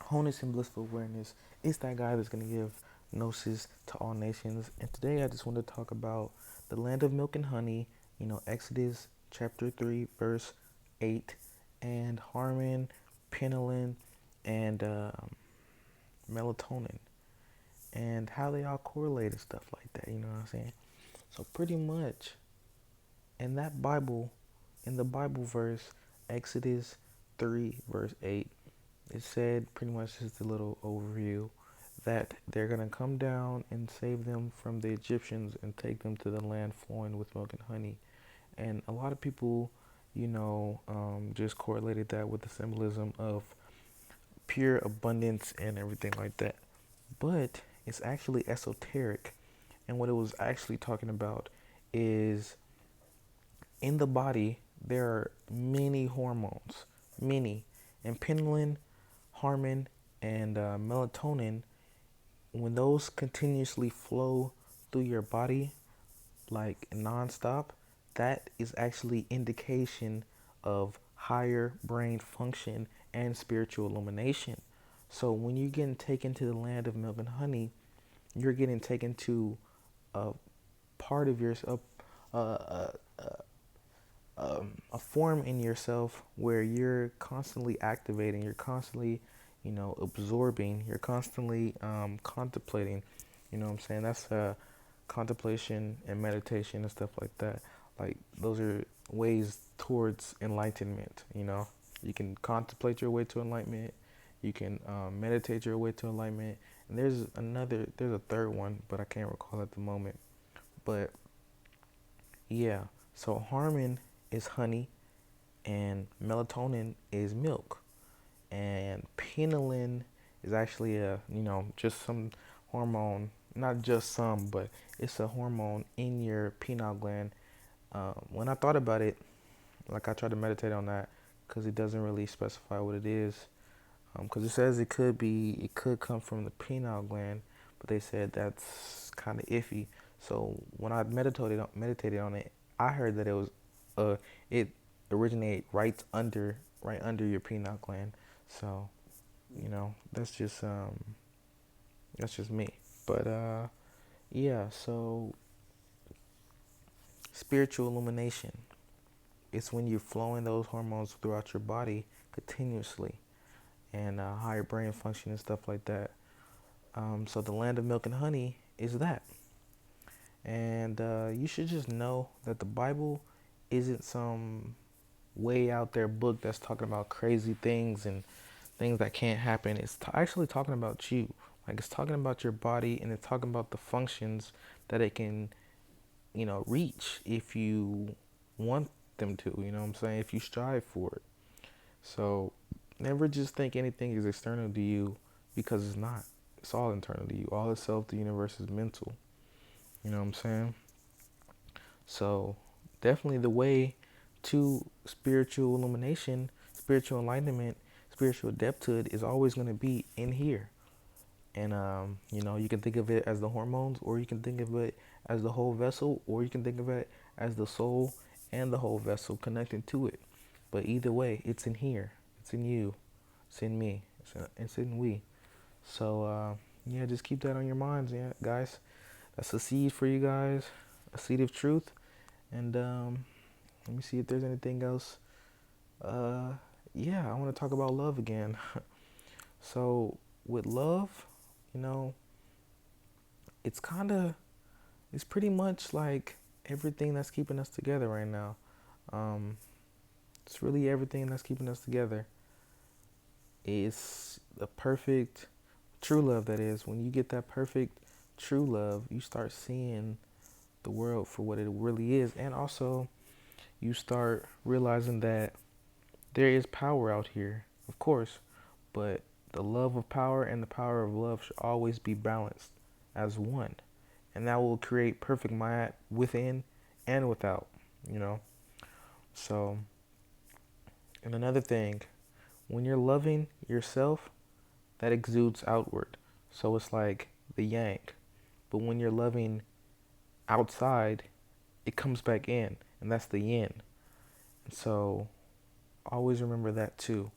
Wholeness and blissful awareness. It's that guy that's going to give gnosis to all nations. And today I just want to talk about the land of milk and honey, Exodus chapter 3, verse 8, and Harmon, Penelin, and melatonin, and how they all correlate and stuff like that. You know what I'm saying? So, pretty much in that Bible, in the Bible verse, Exodus 3, verse 8, it said pretty much just a little overview that they're going to come down and save them from the Egyptians and take them to the land flowing with milk and honey. And a lot of people, just correlated that with the symbolism of pure abundance and everything like that. But it's actually esoteric. And what it was actually talking about is in the body, there are many hormones, many. And penelin, harmon, and melatonin, when those continuously flow through your body like nonstop, that is actually indication of higher brain function and spiritual illumination. So when you're getting taken to the land of milk and honey, you're getting taken to a part of yourself, a form in yourself where you're constantly activating, you're constantly, absorbing, you're constantly contemplating. You know what I'm saying? That's contemplation and meditation and stuff like that. Like those are ways towards enlightenment. You can contemplate your way to enlightenment. You can meditate your way to enlightenment. And there's a third one, but I can't recall at the moment. But yeah, so harmon is honey, and melatonin is milk, and penelin is actually just some hormone, not just some, but it's a hormone in your pineal gland. When I thought about it, like I tried to meditate on that because it doesn't really specify what it is. Because it says it could come from the pineal gland, but they said that's kind of iffy. So when I meditated on it, I heard that it originate right under your pineal gland. So that's just me. But yeah. So spiritual illumination. It's when you're flowing those hormones throughout your body continuously, and higher brain function and stuff like that. So the land of milk and honey is that. And you should just know that the Bible isn't some way out there book that's talking about crazy things and things that can't happen. It's actually talking about you. Like it's talking about your body, and it's talking about the functions that it can, reach if you want them to. You know what I'm saying? If you strive for it. So never just think anything is external to you, because it's not. It's all internal to you. All itself, the universe is mental. You know what I'm saying? So definitely the way to spiritual illumination, spiritual enlightenment, spiritual depthhood is always going to be in here. And you can think of it as the hormones, or you can think of it as the whole vessel, or you can think of it as the soul and the whole vessel connected to it. But either way, it's in here. It's in you. It's in me. It's in we. So yeah, just keep that on your minds, yeah, guys. That's a seed for you guys, a seed of truth. And let me see if there's anything else. Uh, yeah, I want to talk about love again. So with love, you know, it's kind of, it's pretty much like everything that's keeping us together right now. Um, it's really everything that's keeping us together. It's the perfect true love, that is. When you get that perfect true love, you start seeing the world for what it really is. And also, you start realizing that there is power out here, of course, but the love of power and the power of love should always be balanced as one. And that will create perfect mind within and without, you know? So, and another thing, when you're loving yourself, that exudes outward. So it's like the yang. But when you're loving outside, it comes back in, and that's the yin. And so always remember that too.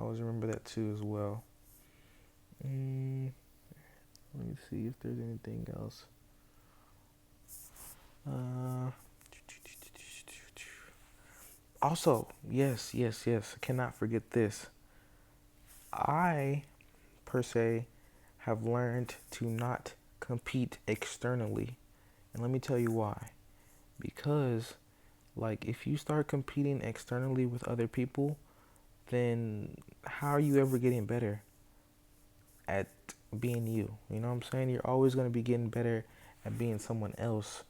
always remember that too as well. Mm, Let me see if there's anything else. Uh, Also, yes, yes, yes. I cannot forget this. I, per se, have learned to not compete externally. And let me tell you why. Because, like, if you start competing externally with other people, then how are you ever getting better at being you? You know what I'm saying? You're always going to be getting better at being someone else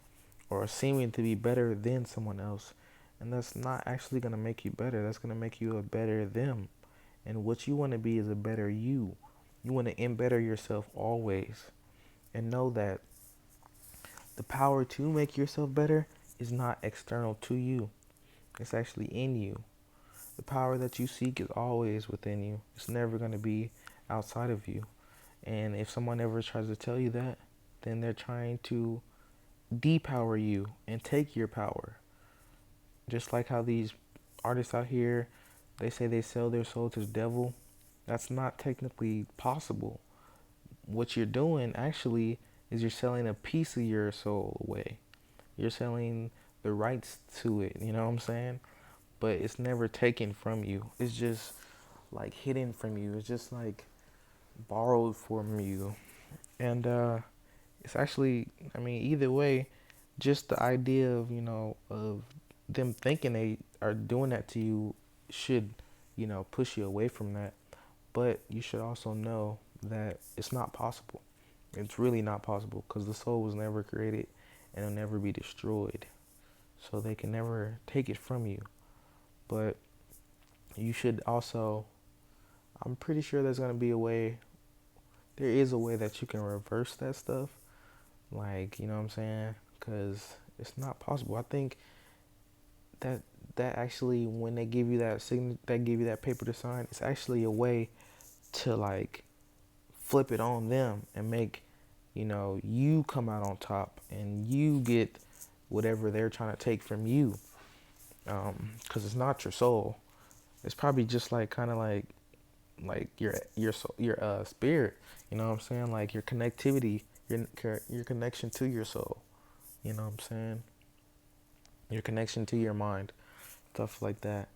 or seeming to be better than someone else. And that's not actually going to make you better. That's going to make you a better them. And what you want to be is a better you. You want to embetter yourself always. And know that the power to make yourself better is not external to you. It's actually in you. The power that you seek is always within you. It's never going to be outside of you. And if someone ever tries to tell you that, then they're trying to depower you and take your power. Just like how these artists out here, they say they sell their soul to the devil. That's not technically possible. What you're doing actually is you're selling a piece of your soul away. You're selling the rights to it, you know what I'm saying? But it's never taken from you. It's just like hidden from you. It's just like borrowed from you. And it's actually, I mean, either way, just the idea of, of them thinking they are doing that to you should, push you away from that. But you should also know that it's not possible. It's really not possible because the soul was never created and it'll never be destroyed. So they can never take it from you. But you should also, I'm pretty sure there's going to be a way, there is a way that you can reverse that stuff. Like, you know what I'm saying? Because it's not possible. I think that actually, when they give you that they give you that paper to sign, it's actually a way to like flip it on them and make, you come out on top and you get whatever they're trying to take from you. Because it's not your soul. It's probably just like kind of like your soul, your spirit. You know what I'm saying? Like your connectivity, your connection to your soul. You know what I'm saying? Your connection to your mind, stuff like that.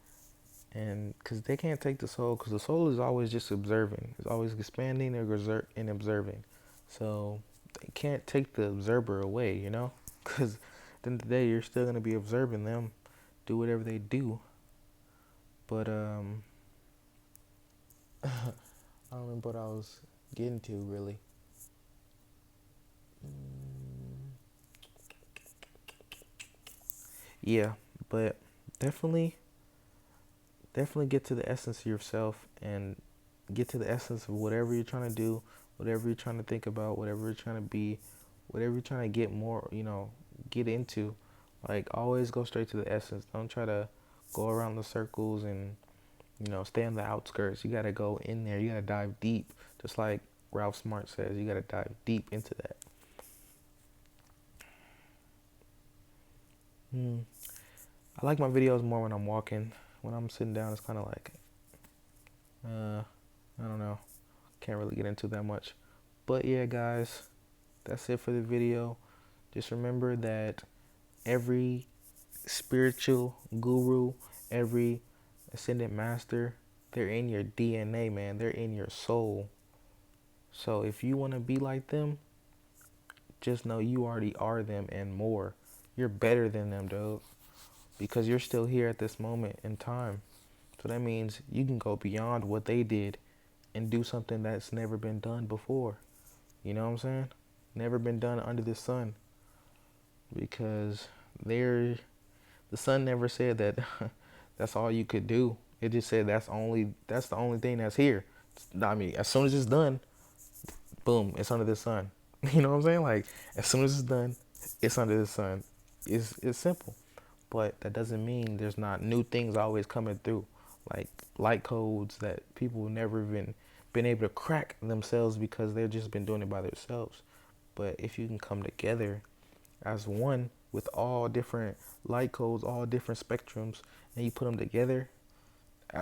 And because they can't take the soul, because the soul is always just observing. It's always expanding and observing. So they can't take the observer away, Because at the end of the day, you're still going to be observing them do whatever they do. But I don't remember what I was getting to, really. Yeah, but definitely, definitely get to the essence of yourself and get to the essence of whatever you're trying to do, whatever you're trying to think about, whatever you're trying to be, whatever you're trying to get more, get into. Like, always go straight to the essence. Don't try to go around the circles and, stay on the outskirts. You got to go in there. You got to dive deep. Just like Ralph Smart says, you got to dive deep into that. I like my videos more when I'm walking. When I'm sitting down, it's kind of like, I don't know. Can't really get into that much. But yeah, guys, that's it for the video. Just remember that every spiritual guru, every ascended master, they're in your DNA, man. They're in your soul. So if you want to be like them, just know you already are them and more. You're better than them, dude. Because you're still here at this moment in time. So that means you can go beyond what they did and do something that's never been done before. You know what I'm saying? Never been done under the sun. Because the sun never said that that's all you could do. It just said that's the only thing that's here. I mean, as soon as it's done, boom, it's under the sun. You know what I'm saying? Like, as soon as it's done, it's under the sun. It's simple. But that doesn't mean there's not new things always coming through. Like light codes that people never even been able to crack themselves because they've just been doing it by themselves. But if you can come together as one with all different light codes, all different spectrums, and you put them together,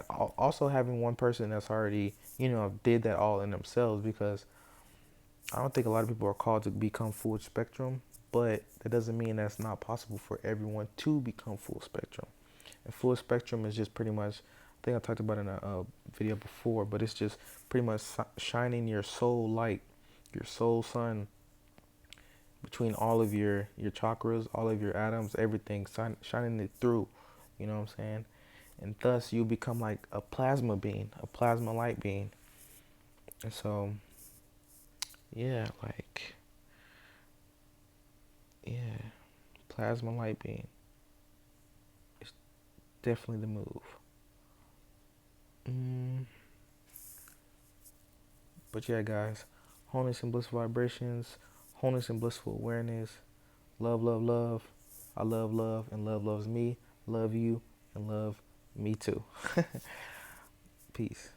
Also having one person that's already, did that all in themselves, because I don't think a lot of people are called to become full spectrum, but that doesn't mean that's not possible for everyone to become full spectrum. And full spectrum is just pretty much, I think I talked about it in a video before, but it's just pretty much shining your soul light, your soul sun between all of your chakras, all of your atoms, everything, shining it through. You know what I'm saying? And thus you become like a plasma being, a plasma light being. And so, yeah, like, yeah, plasma light being is definitely the move. Mm, but yeah, guys, wholeness and blissful vibrations, wholeness and blissful awareness, love, love, love. I love love, and love loves me. Love you, and love me too. Peace.